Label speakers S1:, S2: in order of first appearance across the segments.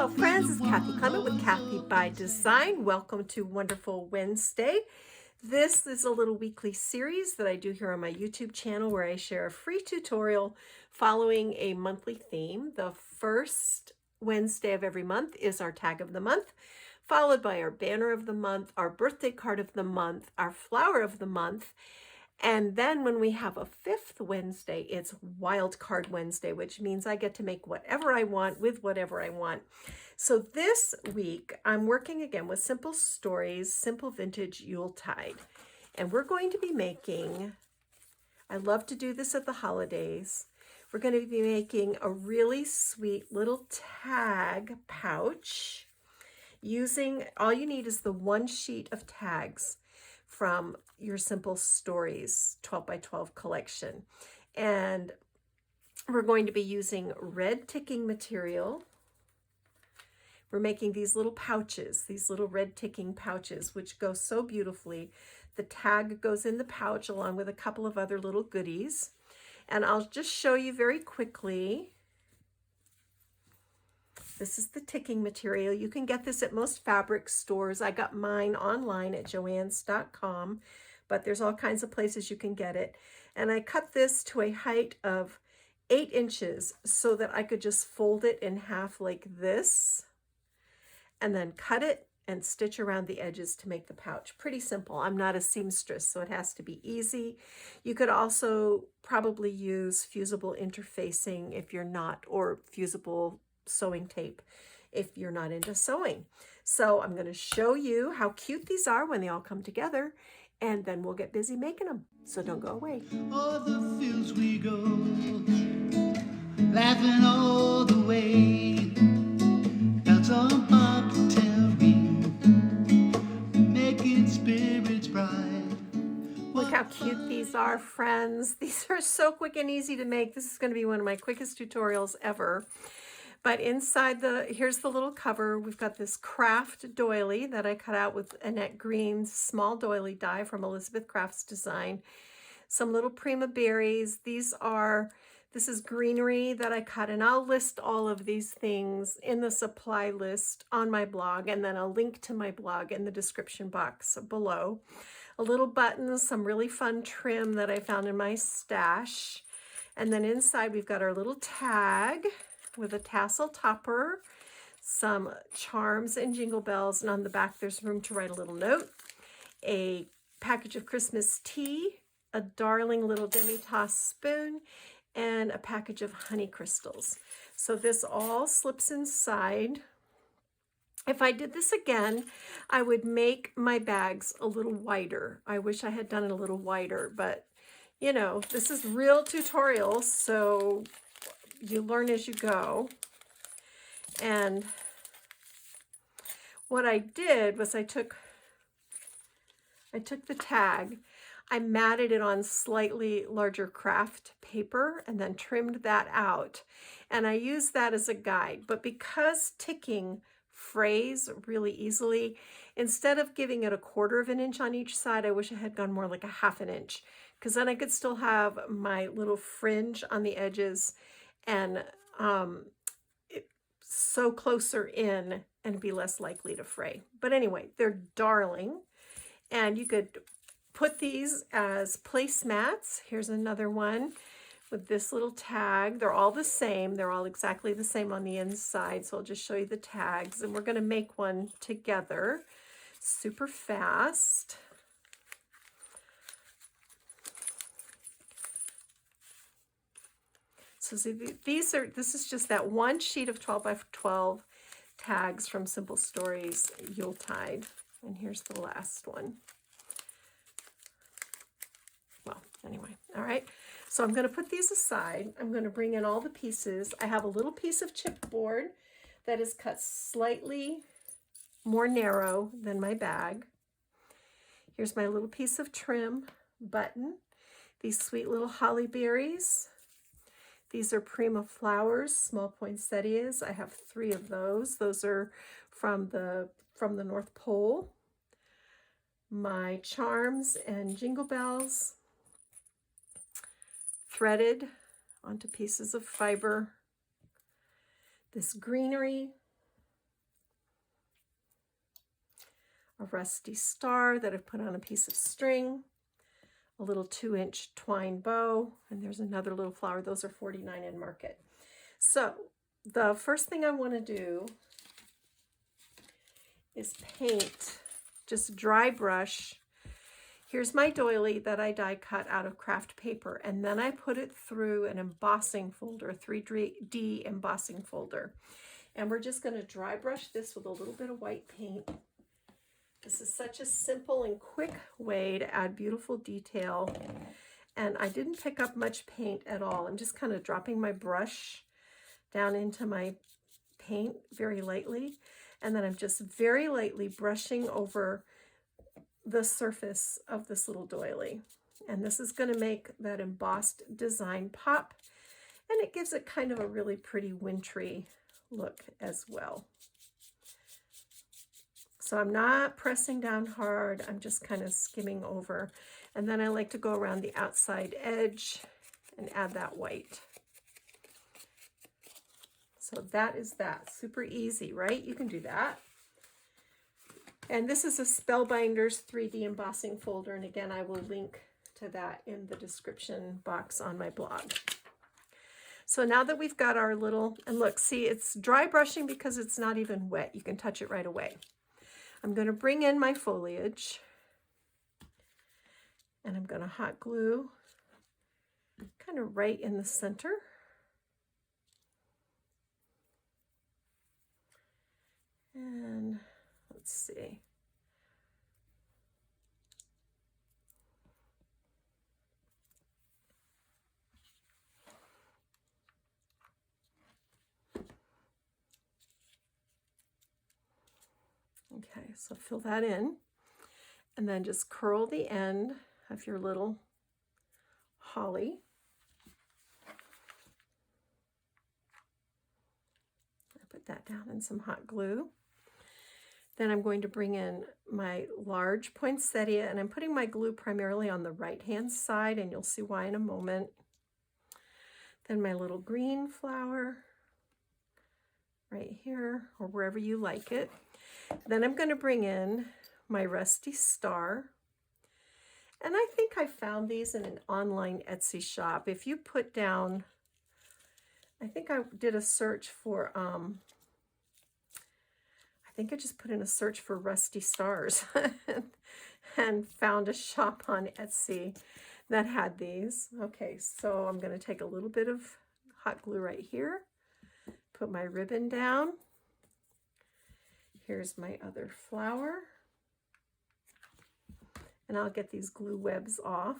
S1: Hello friends, it's Kathy Clement with Kathy by Design. Welcome to Wonderful Wednesday. This is a little weekly series that I do here on my YouTube channel where I share a free tutorial following a monthly theme. The first Wednesday of every month is our tag of the month, followed by our banner of the month, our birthday card of the month, our flower of the month. And then when we have a fifth Wednesday, it's Wild Card Wednesday, which means I get to make whatever I want with whatever I want. So this week, I'm working again with Simple Stories, Simple Vintage Yuletide. And we're going to be making, I love to do this at the holidays, we're going to be making a really sweet little tag pouch using, all you need is the one sheet of tags from your Simple Stories 12 by 12 collection. And we're going to be using red ticking material. We're making these little pouches, these little red ticking pouches, which go so beautifully. The tag goes in the pouch along with a couple of other little goodies. And I'll just show you very quickly. This is the ticking material. You can get this at most fabric stores. I got mine online at joanns.com, but there's all kinds of places you can get it. And I cut this to a height of 8 inches so that I could just fold it in half like this, and then cut it and stitch around the edges to make the pouch. Pretty simple. I'm not a seamstress, so it has to be easy. You could also probably use fusible interfacing if you're not, or fusible sewing tape if you're not into sewing. So I'm going to show you how cute these are when they all come together, and then we'll get busy making them. So don't go away.
S2: O'er the fields we go, laughing all the way. Bells on bobtail ring, making spirits bright.
S1: Look how cute these are, friends. These are so quick and easy to make. This is going to be one of my quickest tutorials ever. But inside here's the little cover. We've got this craft doily that I cut out with Annette Green's small doily die from Elizabeth Crafts Design. Some little prima berries. This is greenery that I cut, and I'll list all of these things in the supply list on my blog, and then I'll link to my blog in the description box below. A little button, some really fun trim that I found in my stash. And then inside we've got our little tag with a tassel topper, some charms and jingle bells, and on the back there's room to write a little note, a package of Christmas tea, a darling little demi-tasse spoon, and a package of honey crystals. So this all slips inside. If I did this again, I would make my bags a little wider. I wish I had done it a little wider, but you know, this is real tutorial, so you learn as you go. And what I did was I took the tag, I matted it on slightly larger craft paper and then trimmed that out. And I used that as a guide. But because ticking frays really easily, instead of giving it a 1/4 of an inch on each side, I wish I had gone more like a 1/2 inch, because then I could still have my little fringe on the edges and sew closer in and be less likely to fray. But anyway, they're darling. And you could put these as placemats. Here's another one with this little tag. They're all the same. They're all exactly the same on the inside. So I'll just show you the tags. And we're going to make one together super fast. So see, this is just that one sheet of 12 by 12 tags from Simple Stories Yuletide. And here's the last one. Well, anyway, all right. So I'm going to put these aside. I'm going to bring in all the pieces. I have a little piece of chipboard that is cut slightly more narrow than my bag. Here's my little piece of trim button. These sweet little holly berries. These are Prima flowers, small poinsettias. I have 3 of those. Those are from the North Pole. My charms and jingle bells, threaded onto pieces of fiber. This greenery, a rusty star that I've put on a piece of string, a little 2-inch twine bow, and there's another little flower. Those are $49 in Market. So the first thing I want to do is paint, just dry brush. Here's my doily that I die cut out of craft paper, and then I put it through an embossing folder, 3D embossing folder. And we're just going to dry brush this with a little bit of white paint. This is such a simple and quick way to add beautiful detail. And I didn't pick up much paint at all. I'm just kind of dropping my brush down into my paint very lightly. And then I'm just very lightly brushing over the surface of this little doily. And this is going to make that embossed design pop. And it gives it kind of a really pretty wintry look as well. So I'm not pressing down hard. I'm just kind of skimming over. And then I like to go around the outside edge and add that white. So that is that. Super easy, right? You can do that. And this is a Spellbinders 3D embossing folder. And again, I will link to that in the description box on my blog. So now that we've got our little, and look, see, it's dry brushing because it's not even wet. You can touch it right away. I'm going to bring in my foliage, and I'm going to hot glue kind of right in the center. And let's see. Okay, so fill that in, and then just curl the end of your little holly. I put that down in some hot glue. Then I'm going to bring in my large poinsettia, and I'm putting my glue primarily on the right-hand side, and you'll see why in a moment. Then my little green flower right here, or wherever you like it. Then I'm going to bring in my rusty star. And I think I found these in an online Etsy shop. If you put down, I think I did a search for, I think I just put in a search for rusty stars and found a shop on Etsy that had these. Okay, so I'm going to take a little bit of hot glue right here, put my ribbon down. Here's my other flower. And I'll get these glue webs off.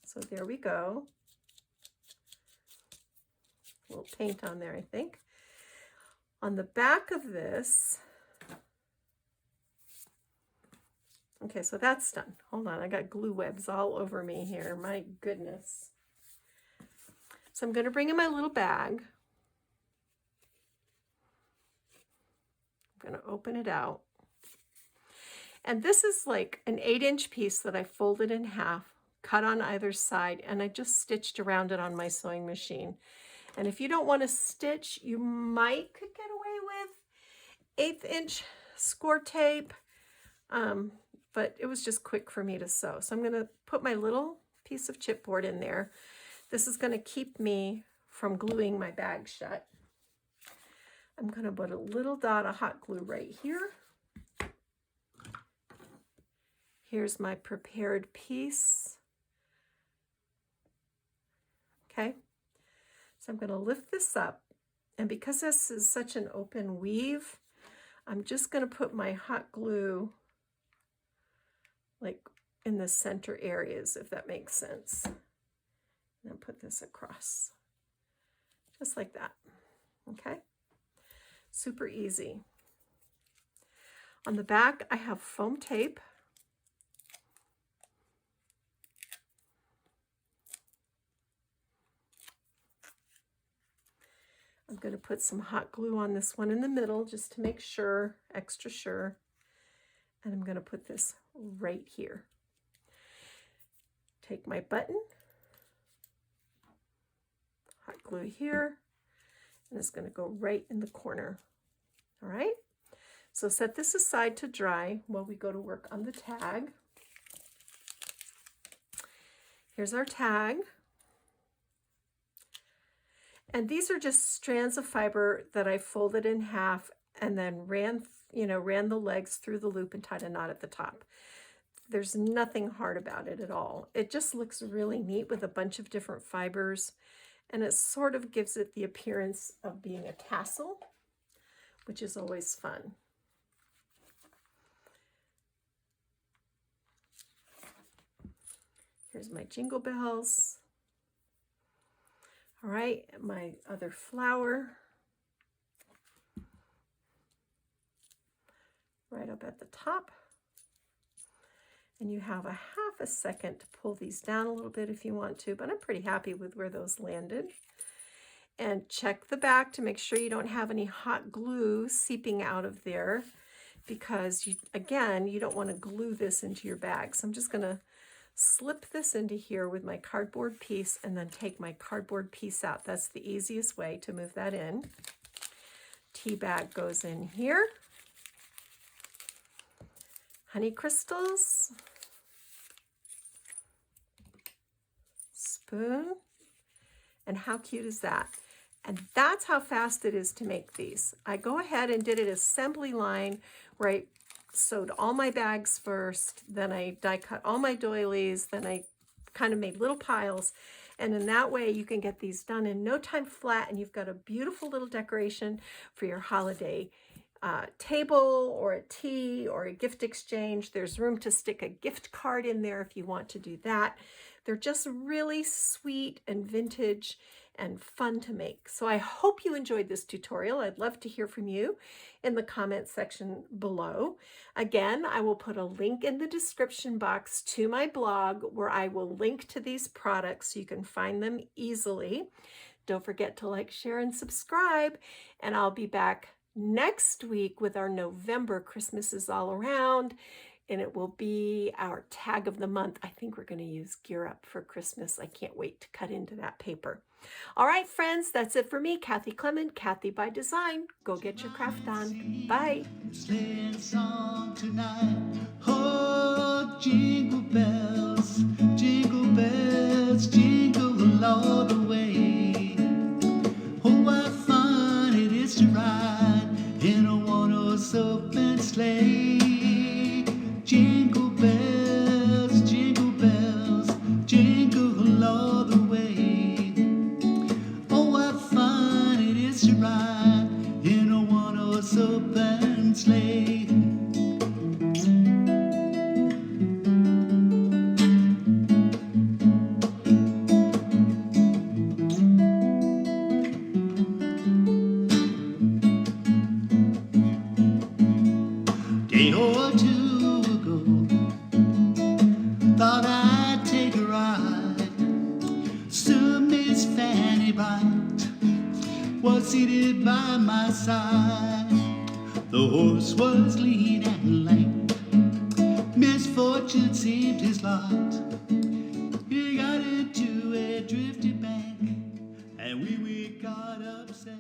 S1: So there we go. A little paint on there, I think. On the back of this, okay, so that's done. Hold on, I got glue webs all over me here. My goodness. So I'm going to bring in my little bag. I'm going to open it out. And this is like an 8-inch piece that I folded in half, cut on either side, and I just stitched around it on my sewing machine. And if you don't want to stitch, you could get away with 1/8-inch score tape, but it was just quick for me to sew. So I'm going to put my little piece of chipboard in there. This is going to keep me from gluing my bag shut. I'm going to put a little dot of hot glue right here. Here's my prepared piece. Okay, so I'm going to lift this up, and because this is such an open weave, I'm just going to put my hot glue like in the center areas, if that makes sense. And then put this across, just like that. Okay, super easy. On the back, I have foam tape. I'm going to put some hot glue on this one in the middle just to make sure, extra sure. And I'm going to put this right here. Take my button, hot glue here, and it's going to go right in the corner. All right. So set this aside to dry while we go to work on the tag. Here's our tag. And these are just strands of fiber that I folded in half and then ran the legs through the loop and tied a knot at the top. There's nothing hard about it at all. It just looks really neat with a bunch of different fibers, and it sort of gives it the appearance of being a tassel, which is always fun. Here's my jingle bells. All right, my other flower. Right up at the top. And you have a half a second to pull these down a little bit if you want to, but I'm pretty happy with where those landed. And check the back to make sure you don't have any hot glue seeping out of there, because you don't want to glue this into your bag. So I'm just gonna slip this into here with my cardboard piece and then take my cardboard piece out. That's the easiest way to move that in. Tea bag goes in here. Honey crystals. Spoon. And how cute is that? And that's how fast it is to make these. I go ahead and did an assembly line where I sewed all my bags first, then I die cut all my doilies, then I kind of made little piles. And in that way you can get these done in no time flat, and you've got a beautiful little decoration for your holiday table or a tea or a gift exchange. There's room to stick a gift card in there if you want to do that. They're just really sweet and vintage and fun to make. So I hope you enjoyed this tutorial. I'd love to hear from you in the comment section below. Again, I will put a link in the description box to my blog where I will link to these products so you can find them easily. Don't forget to like, share, and subscribe, and I'll be back next week with our November Christmas is All Around, and it will be our tag of the month. I think we're going to use Gear Up for Christmas. I can't wait to cut into that paper. All right, friends, that's it for me, Kathy Clement, Kathy by Design. Go get your craft on. Bye.
S2: Sleighing song tonight. Oh, jingle bells, jingle all the way. Oh, what fun it is to ride in a one-horse open sleigh. Jingle bells, jingle all the way. Oh, what fun it is to ride in a one-horse open sleigh. Day or two ago, thought I'd take a ride. Soon Miss Fanny Bright was seated by my side. The horse was lean and lank, misfortune seemed his lot. He got into a drifted bank, and we got upset.